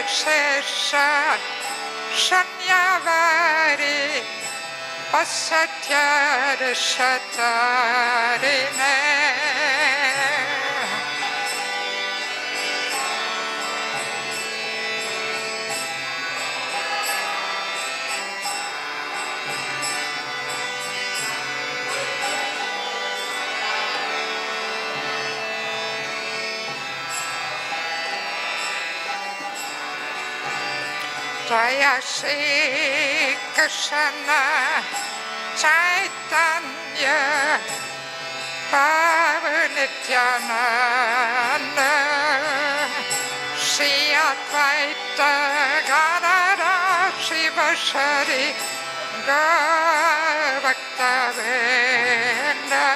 Shesha Shanyavari Pasatyar Shatarine Jaya Shri Krishna Chaitanya Prabhu Nityananda Shri Advaita Gadadhara Shiva Shri Gaur Bhakta-vrinda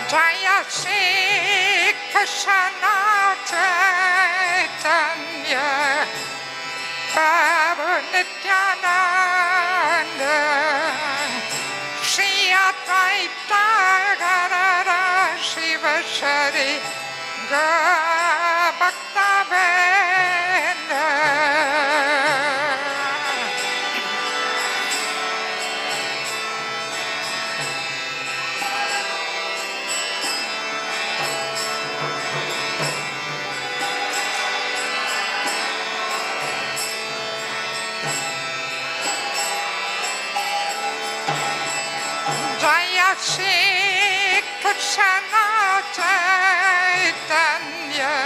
Jaya Shri Krishna Chaitanya Prabhu Nityananda Shri Advaita Gadadhara Shiva Shri Gaur Bhakta-vrinda Jaya Shri Krishna Chaitanya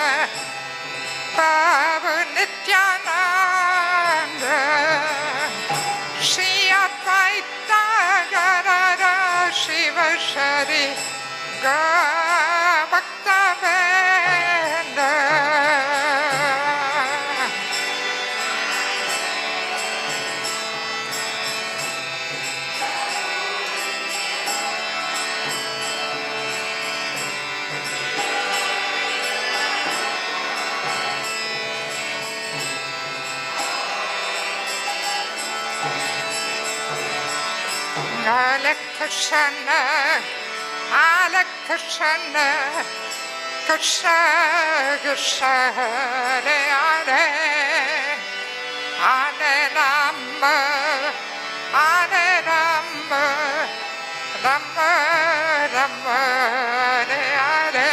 Prabhu Nityananda Shri Advaita Gadadhara Shiva Shri Gaur Bhakta-vrinda Hare Krishna, Hare Krishna, Krishna Krishna, Hare Hare, Hare Rama, Hare Rama, Rama Rama, Hare Hare.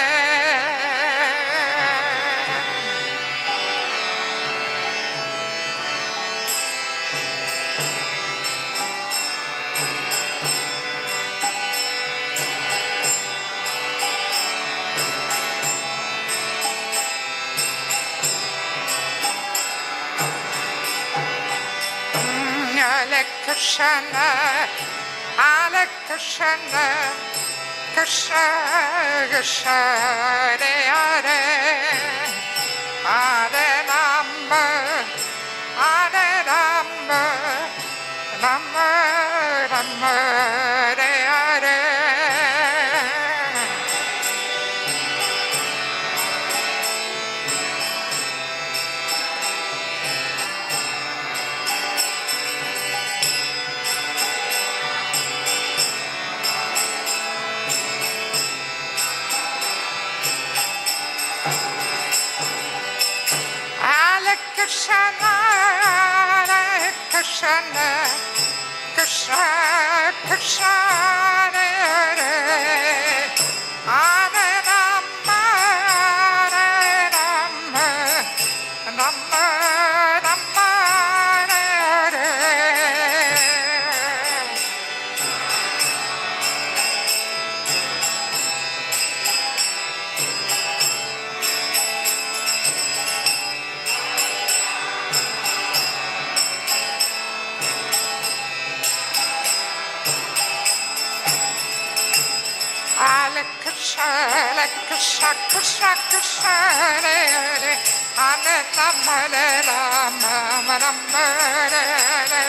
Hare Krishna, Hare Krishna, Krishna Krishna, Hare Hare, Hare Rama, Hare Rama, Rama Rama, Hare Hare. Hare Krishna, Hare Krishna, Krishna Krishna, Hare Hare, Hare Rama, Hare Rama, Rama Rama, Hare Hare Krishna, Hare Krishna, Krishna Krishna, Hare Hare, Hare Rama, Hare Rama, Rama Hare Hare.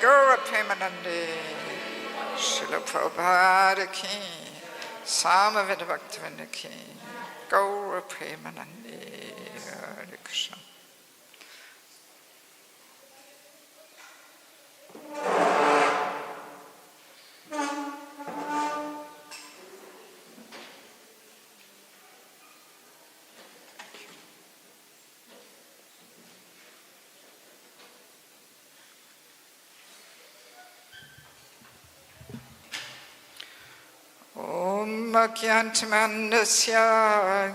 Gaura Premanande Srila Prabhupada Ki Samaveda Bhaktivinoda Ki Gaura Premanande Hare Krishna. Kyantamandasya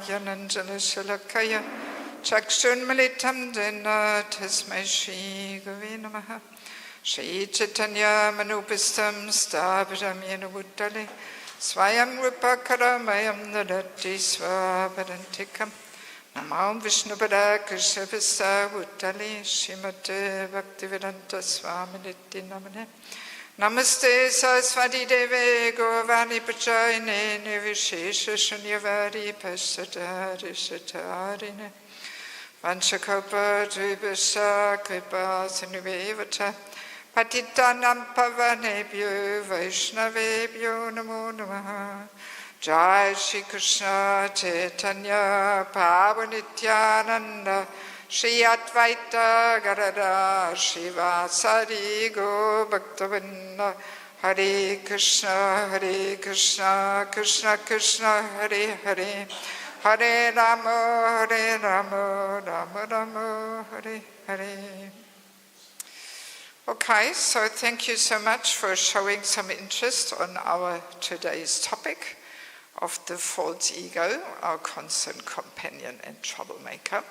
Gyananjala Shalakaya Chakshunmalitam Dena Tasmai Shri Gurave Namaha Shri Chaitanya Manupistam Sthaparam Yena Bhuttale Swayam Rupakaramayam Nadati Swapadantikam Namam Vishnupada Krishnapista Bhuttale Srimate Bhaktivedanta Swaminiti Namane Namaste Saraswati Deve Gauravani Pachayane Nirvishesha Shunyavadi Pasatari Satarine Vanchakopa Dribasa Kripa Sinuvevata Patitanam Pavanebhyo Vaishnavebhyo Namo Namaha Jai Shri Krishna Chaitanya Pavanityananda Shri Advaita Gadadhar Shivasari Go Bhaktavinda Hare Krishna Krishna Krishna Hare Hare Hare Rama Rama Rama Hare Hare. Okay, so thank you so much for showing some interest on our today's topic of the false ego, our constant companion and troublemaker.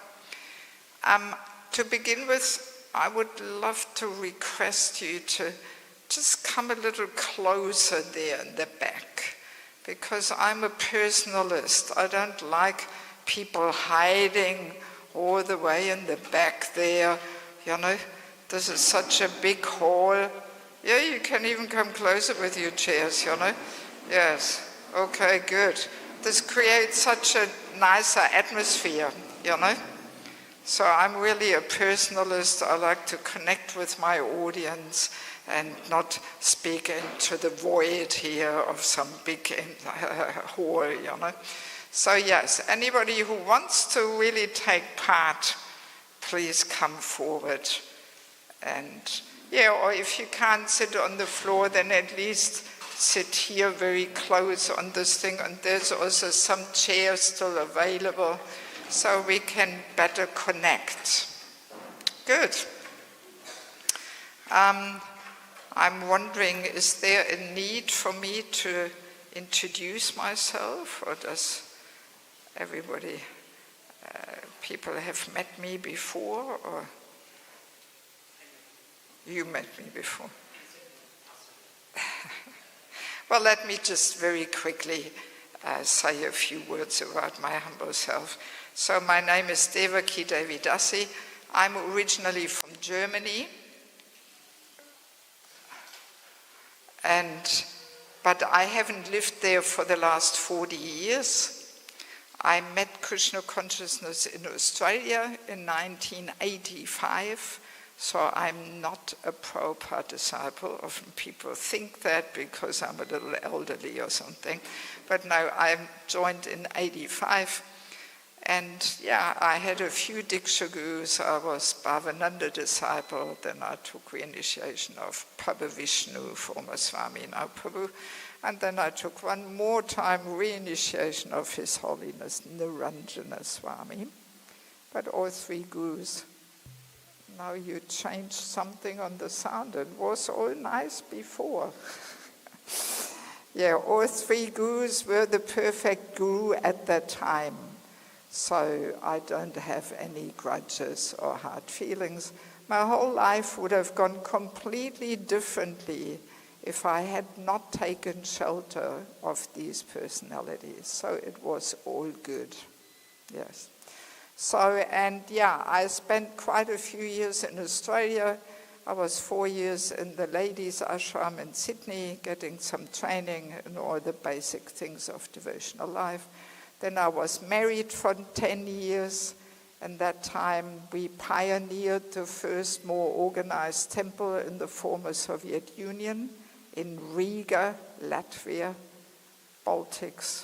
To begin with, I would love to request you to just come a little closer there in the back, because I'm a personalist. I don't like people hiding all the way in the back there. You know, this is such a big hall. Yeah, you can even come closer with your chairs, you know. Yes, okay, good. this creates such a nicer atmosphere, you know. So I'm really a personalist. I like to connect with my audience and not speak into the void here of some big hall, you know. So yes, anybody who wants to really take part, please come forward. And yeah, or if you can't sit on the floor, then at least sit here very close on this thing. And there's also some chairs still available, so we can better connect. Good. I'm wondering, is there a need for me to introduce myself, or does everybody, people have met me before, or you met me before? Well, let me just very quickly say a few words about my humble self. So my name is Devaki Davidasi. I'm originally from Germany, but I haven't lived there for the last 40 years. I met Krishna consciousness in Australia in 1985, so I'm not a Prabhupada disciple. Often people think that because I'm a little elderly or something, but no, I joined in 85. And yeah, I had a few Diksha gurus. I was Bhavananda disciple, then I took reinitiation of Prabhu Vishnu, former Swami, now Prabhu. And then I took one more time reinitiation of His Holiness Niranjana Swami. But all three gurus, now you changed something on the sound. It was all nice before. Yeah, all three gurus were the perfect guru at that time. So I don't have any grudges or hard feelings. My whole life would have gone completely differently if I had not taken shelter of these personalities. So it was all good, yes. So, and yeah, I spent quite a few years in Australia. I was 4 years in the ladies' ashram in Sydney, getting some training in all the basic things of devotional life. Then I was married for 10 years, and that time we pioneered the first more organized temple in the former Soviet Union in Riga, Latvia, Baltics.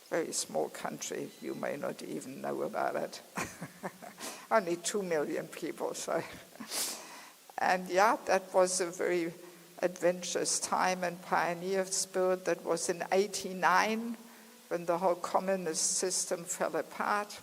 Very small country, you may not even know about it. Only 2 million people, so. And yeah, that was a very adventurous time and pioneer spirit. That was in 1989, when the whole communist system fell apart.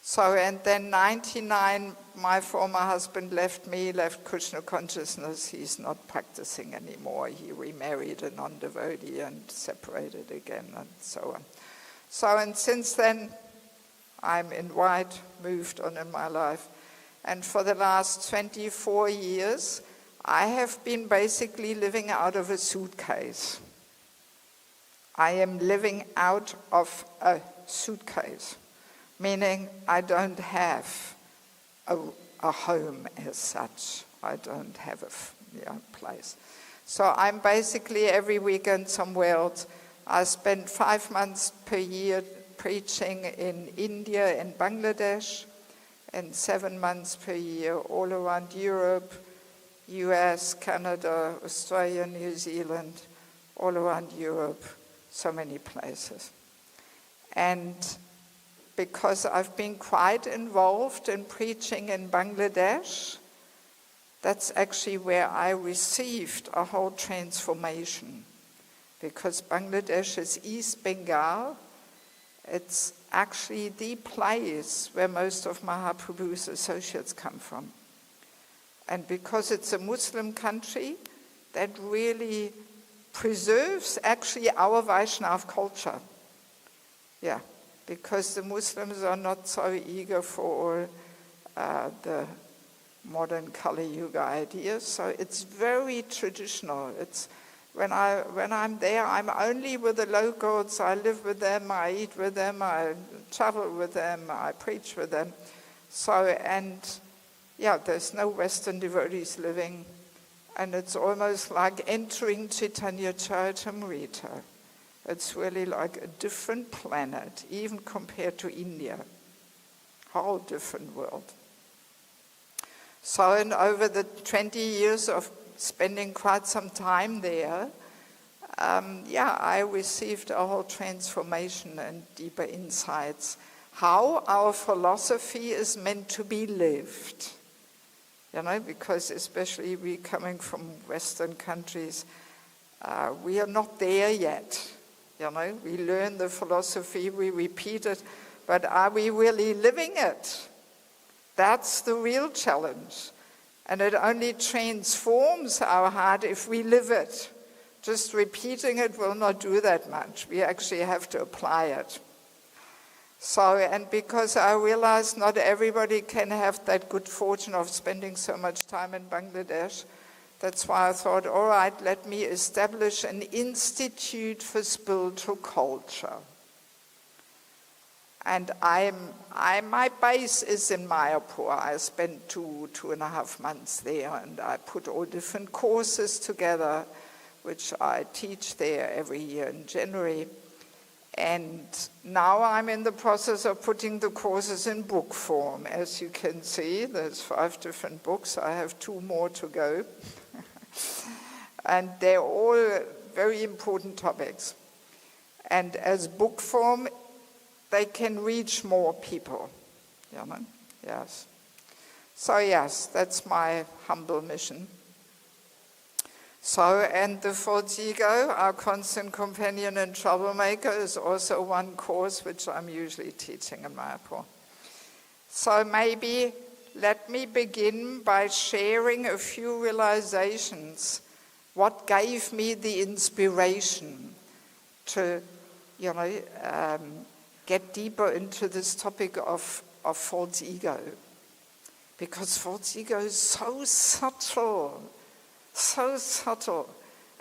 So, and then 1999, my former husband left me, left Krishna consciousness. He's not practicing anymore. He remarried a non-devotee and separated again and so on. So, and since then, I'm in white, moved on in my life. And for the last 24 years, I have been basically living out of a suitcase. I am living out of a suitcase, meaning I don't have a home as such. I don't have a place. So I'm basically every weekend somewhere else. I spend 5 months per year preaching in India and Bangladesh, and 7 months per year all around Europe, US, Canada, Australia, New Zealand, all around Europe. So many places. And because I've been quite involved in preaching in Bangladesh, that's actually where I received a whole transformation. Because Bangladesh is East Bengal, it's actually the place where most of Mahaprabhu's associates come from. And because it's a Muslim country, that really preserves actually our Vaishnava culture. Yeah, because the Muslims are not so eager for the modern Kali Yuga ideas. So it's very traditional. It's when I'm there, I'm only with the locals. I live with them, I eat with them, I travel with them, I preach with them. So, and yeah, there's no Western devotees living. And it's almost like entering Chaitanya Charitamrita. It's really like a different planet, even compared to India. Whole different world. So, and over the 20 years of spending quite some time there, I received a whole transformation and deeper insights. How our philosophy is meant to be lived. Because especially we coming from Western countries, we are not there yet. We learn the philosophy, we repeat it, but are we really living it? That's the real challenge. And it only transforms our heart if we live it. Just repeating it will not do that much. We actually have to apply it. So, and because I realize not everybody can have that good fortune of spending so much time in Bangladesh, that's why I thought, all right, let me establish an institute for spiritual culture. And my base is in Mayapur. I spent 2.5 months there, and I put all different courses together, which I teach there every year in January. And now I'm in the process of putting the courses in book form. As you can see, there's 5 different books. I have 2 more to go. And they're all very important topics. And as book form, they can reach more people. Yes. So yes, that's my humble mission. So, and the fourth ego, our constant companion and troublemaker, is also one course which I'm usually teaching in Mayapur. So maybe let me begin by sharing a few realizations, what gave me the inspiration to, get deeper into this topic of false ego. Because false ego is so subtle,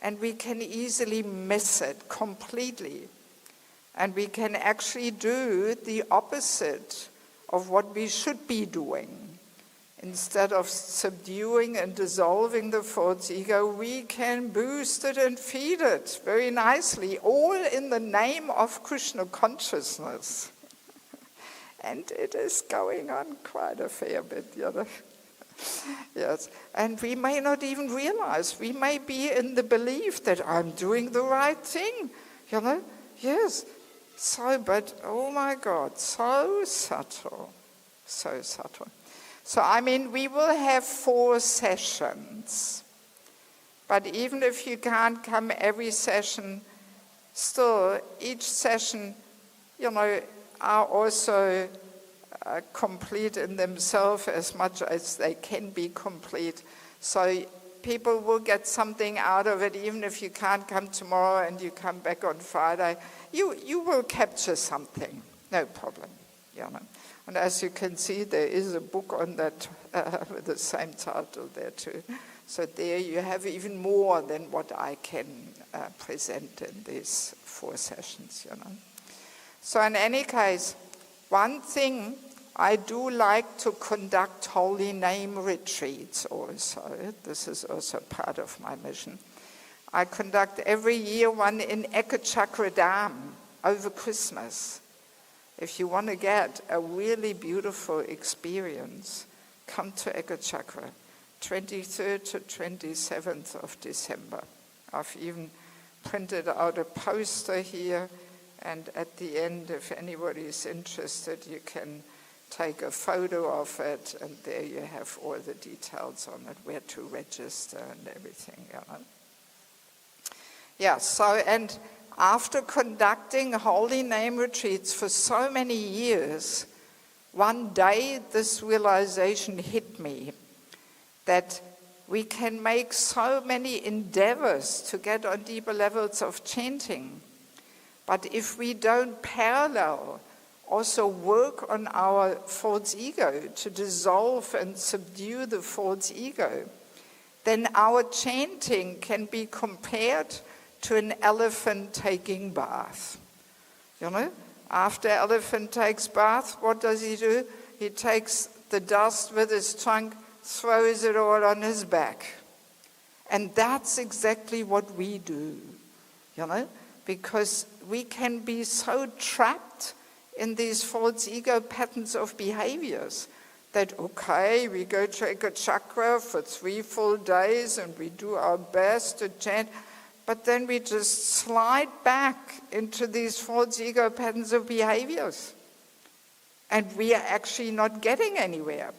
and we can easily miss it completely. And we can actually do the opposite of what we should be doing. Instead of subduing and dissolving the false ego, we can boost it and feed it very nicely, all in the name of Krishna consciousness. And it is going on quite a fair bit, Yes, and we may not even realize. We may be in the belief that I'm doing the right thing, Yes. So, but oh my God, so subtle. So, we will have 4 sessions. But even if you can't come every session, still, each session, are also complete in themselves as much as they can be complete. So people will get something out of it, even if you can't come tomorrow and you come back on Friday. You will capture something, no problem. And as you can see, there is a book on that with the same title there too. So there you have even more than what I can present in these 4 sessions. So in any case, one thing, I do like to conduct holy name retreats also. This is also part of my mission. I conduct every year one in Ekachakra Dam over Christmas. If you want to get a really beautiful experience, come to Ekachakra, 23rd to 27th of December. I've even printed out a poster here, and at the end, if anybody is interested, you can take a photo of it, and there you have all the details on it, where to register and everything. Yeah, so, and after conducting holy name retreats for so many years, one day this realization hit me that we can make so many endeavors to get on deeper levels of chanting, but if we don't parallel also work on our false ego to dissolve and subdue the false ego, then our chanting can be compared to an elephant taking bath. After elephant takes bath, what does he do? He takes the dust with his trunk, throws it all on his back. And that's exactly what we do. because we can be so trapped in these false ego patterns of behaviors that, okay, we go to a chakra for 3 full days and we do our best to chant, but then we just slide back into these false ego patterns of behaviors. And we are actually not getting anywhere.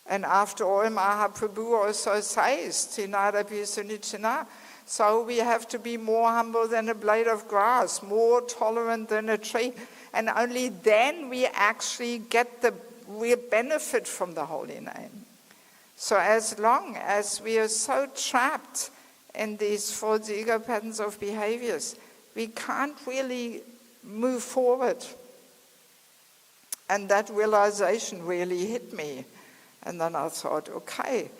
And after all, Mahaprabhu also says, Tinadapi Sunichina, so we have to be more humble than a blade of grass, more tolerant than a tree. And only then we actually get the real benefit from the holy name. So as long as we are so trapped in these false ego patterns of behaviors, we can't really move forward. And that realization really hit me. And then I thought, okay,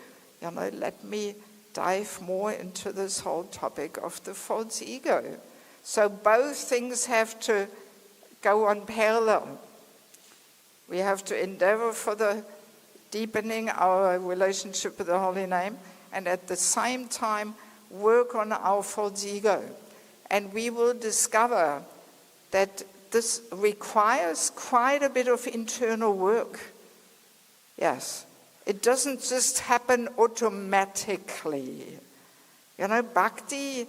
let me dive more into this whole topic of the false ego. So both things have to go on parallel. We have to endeavor for the deepening our relationship with the holy name, and at the same time work on our false ego. And we will discover that this requires quite a bit of internal work. Yes, it doesn't just happen automatically. Bhakti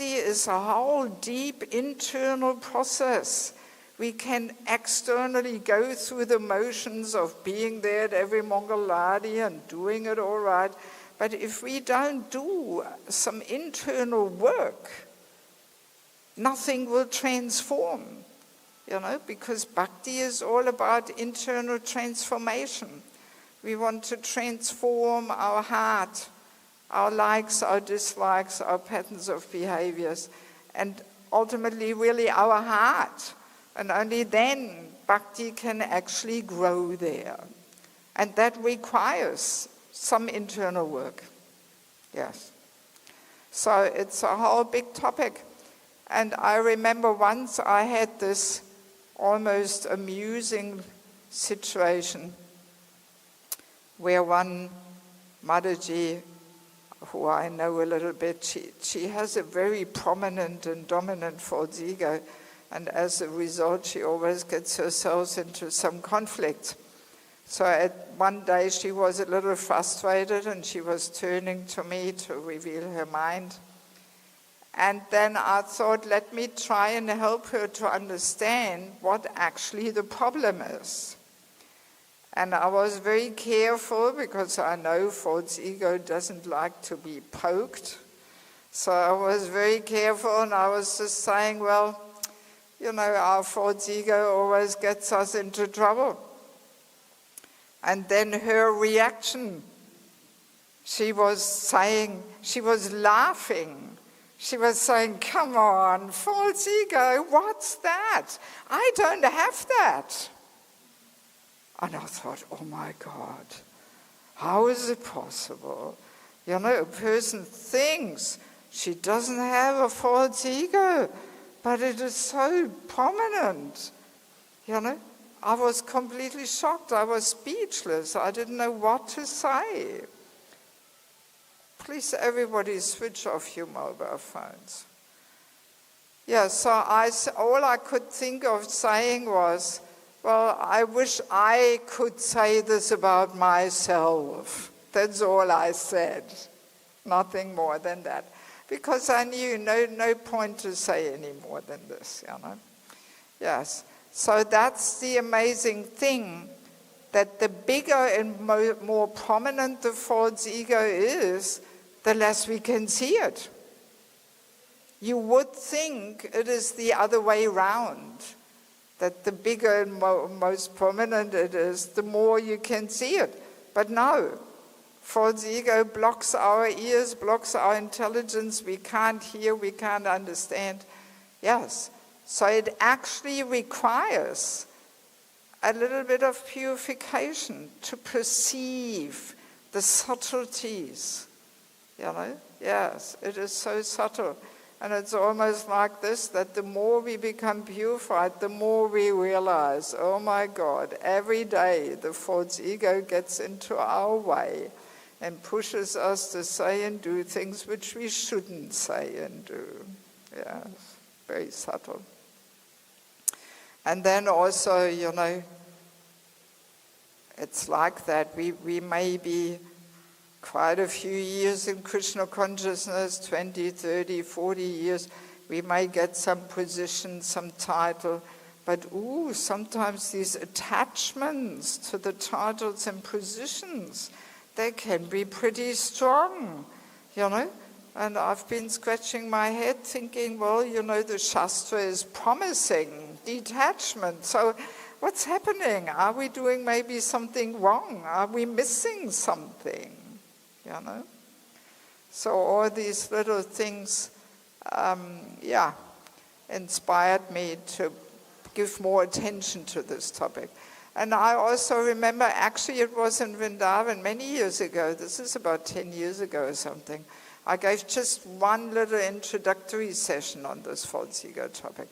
is a whole deep internal process. We can externally go through the motions of being there at every Mangaladi and doing it all right. But if we don't do some internal work, nothing will transform. Because bhakti is all about internal transformation. We want to transform our heart, our likes, our dislikes, our patterns of behaviors, and ultimately really our heart. And only then bhakti can actually grow there. And that requires some internal work. Yes. So it's a whole big topic. And I remember once I had this almost amusing situation where one Mataji, who I know a little bit, she has a very prominent and dominant false ego, and as a result she always gets herself into some conflict. So one day she was a little frustrated and she was turning to me to reveal her mind. And then I thought, let me try and help her to understand what actually the problem is. And I was very careful because I know false ego doesn't like to be poked. So I was very careful and I was just saying, well, our false ego always gets us into trouble. And then her reaction, she was laughing. She was saying, come on, false ego, what's that? I don't have that. And I thought, oh my God, how is it possible? A person thinks she doesn't have a false ego, but it is so prominent. I was completely shocked. I was speechless. I didn't know what to say. Please, everybody, switch off your mobile phones. So all I could think of saying was, well, I wish I could say this about myself. That's all I said. Nothing more than that. Because I knew no point to say any more than this, Yes. So that's the amazing thing, that the bigger and more prominent the false ego is, the less we can see it. You would think it is the other way around, that the bigger and most prominent it is, the more you can see it. But no, false ego blocks our ears, blocks our intelligence. We can't hear, we can't understand. Yes, so it actually requires a little bit of purification to perceive the subtleties. Yes, it is so subtle. And it's almost like this, that the more we become purified, the more we realize, oh my God, every day the false ego gets into our way and pushes us to say and do things which we shouldn't say and do. Yeah, very subtle. And then also, it's like that. We may be quite a few years in Krishna consciousness, 20, 30, 40 years. We may get some position, some title, but sometimes these attachments to the titles and positions, they can be pretty strong, And I've been scratching my head thinking, well, the Shastra is promising detachment. So what's happening? Are we doing maybe something wrong? Are we missing something? So all these little things, inspired me to give more attention to this topic. And I also remember, actually it was in Vrindavan many years ago, this is about 10 years ago or something, I gave just one little introductory session on this false ego topic.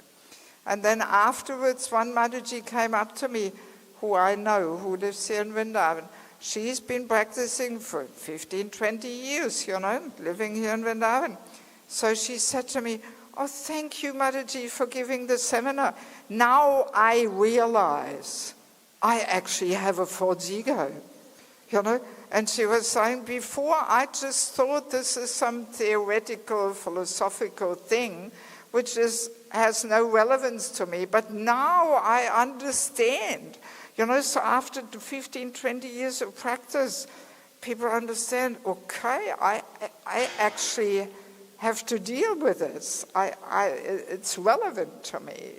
And then afterwards, one Mataji came up to me, who I know, who lives here in Vrindavan. She's been practicing for 15, 20 years, living here in Vrindavan. So she said to me, oh, thank you, Mataji, for giving the seminar. Now I realize I actually have a false ego, And she was saying, before I just thought this is some theoretical, philosophical thing, which has no relevance to me. But now I understand. So after 15, 20 years of practice, people understand, okay, I actually have to deal with this. It's relevant to me,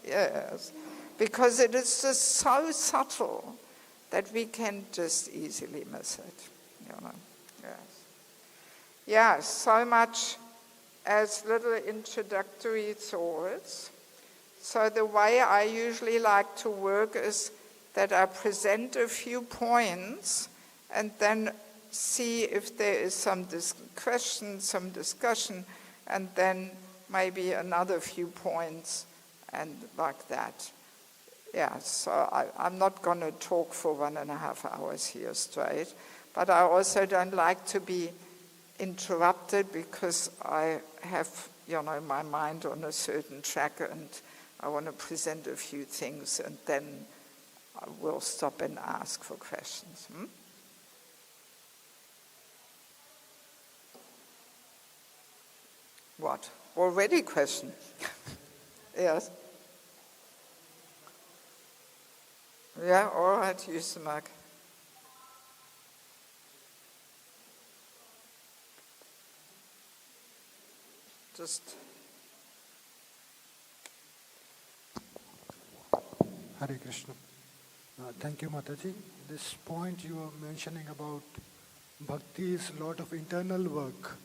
yes. Because it is just so subtle that we can just easily miss it, yes. Yeah, so much as little introductory thoughts. So the way I usually like to work is that I present a few points and then see if there is some question, some discussion, and then maybe another few points and like that. Yeah, so I'm not going to talk for 1.5 hours here straight, but I also don't like to be interrupted because I have, my mind on a certain track and I want to present a few things and then I will stop and ask for questions. What? Already question? Yes? Yeah, all right, use the mic. Just... Hare Krishna. Thank you, Mataji. This point you were mentioning about bhakti is a lot of internal work.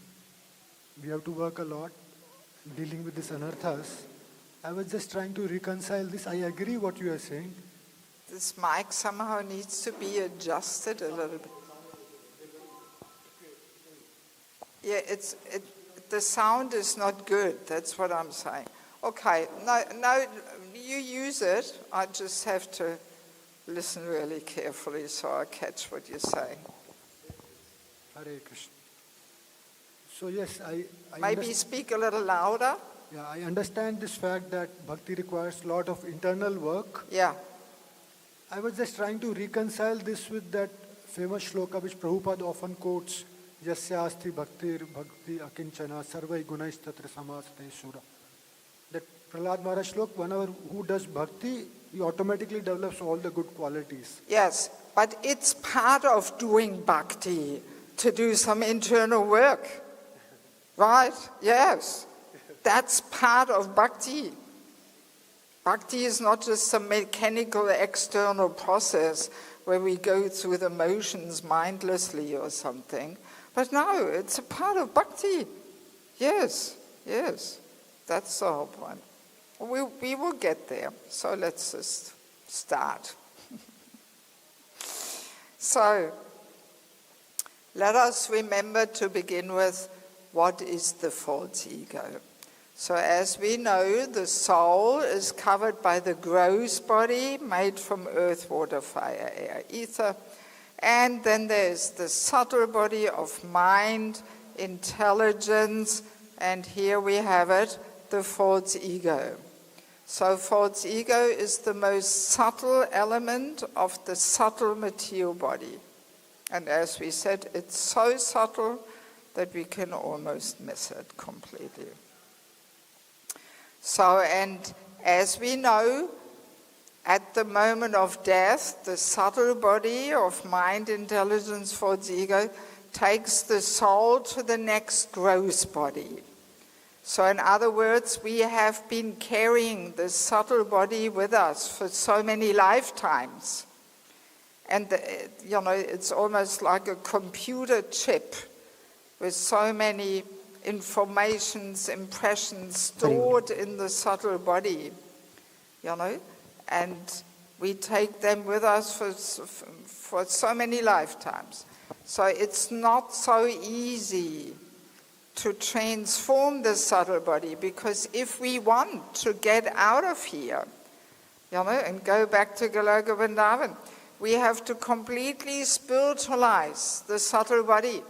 We have to work a lot dealing with these anarthas. I was just trying to reconcile this. I agree what you are saying. This mic somehow needs to be adjusted a little bit. Yeah, the sound is not good. That's what I'm saying. Okay, no, you use it. I just have to listen really carefully so I catch what you're saying. Hare Krishna. So yes, I maybe speak a little louder. Yeah, I understand this fact that bhakti requires a lot of internal work. Yeah. I was just trying to reconcile this with that famous shloka which Prabhupada often quotes, Yasya asti bhaktir bhakti akinchana sarvai gunais tatra samasate sura. That Prahlad Maharaj shlok, whenever who does bhakti, he automatically develops all the good qualities. Yes, but it's part of doing bhakti to do some internal work. Right? Yes. That's part of bhakti. Bhakti is not just some mechanical external process where we go through the motions mindlessly or something. But no, it's a part of bhakti. Yes, yes. That's the whole point. We will get there. So let's just start. So, let us remember to begin with, what is the false ego? So as we know, the soul is covered by the gross body made from earth, water, fire, air, ether. And then there's the subtle body of mind, intelligence, and here we have it, the false ego. So false ego is the most subtle element of the subtle material body. And as we said, it's so subtle that we can almost miss it completely. So, and as we know, at the moment of death, the subtle body of mind, intelligence, false ego takes the soul to the next gross body. So in other words, we have been carrying the subtle body with us for so many lifetimes. And, it's almost like a computer chip with so many informations, impressions stored in the subtle body, and we take them with us for so many lifetimes. So it's not so easy to transform the subtle body, because if we want to get out of here, and go back to Goloka Vrindavan, we have to completely spiritualize the subtle body.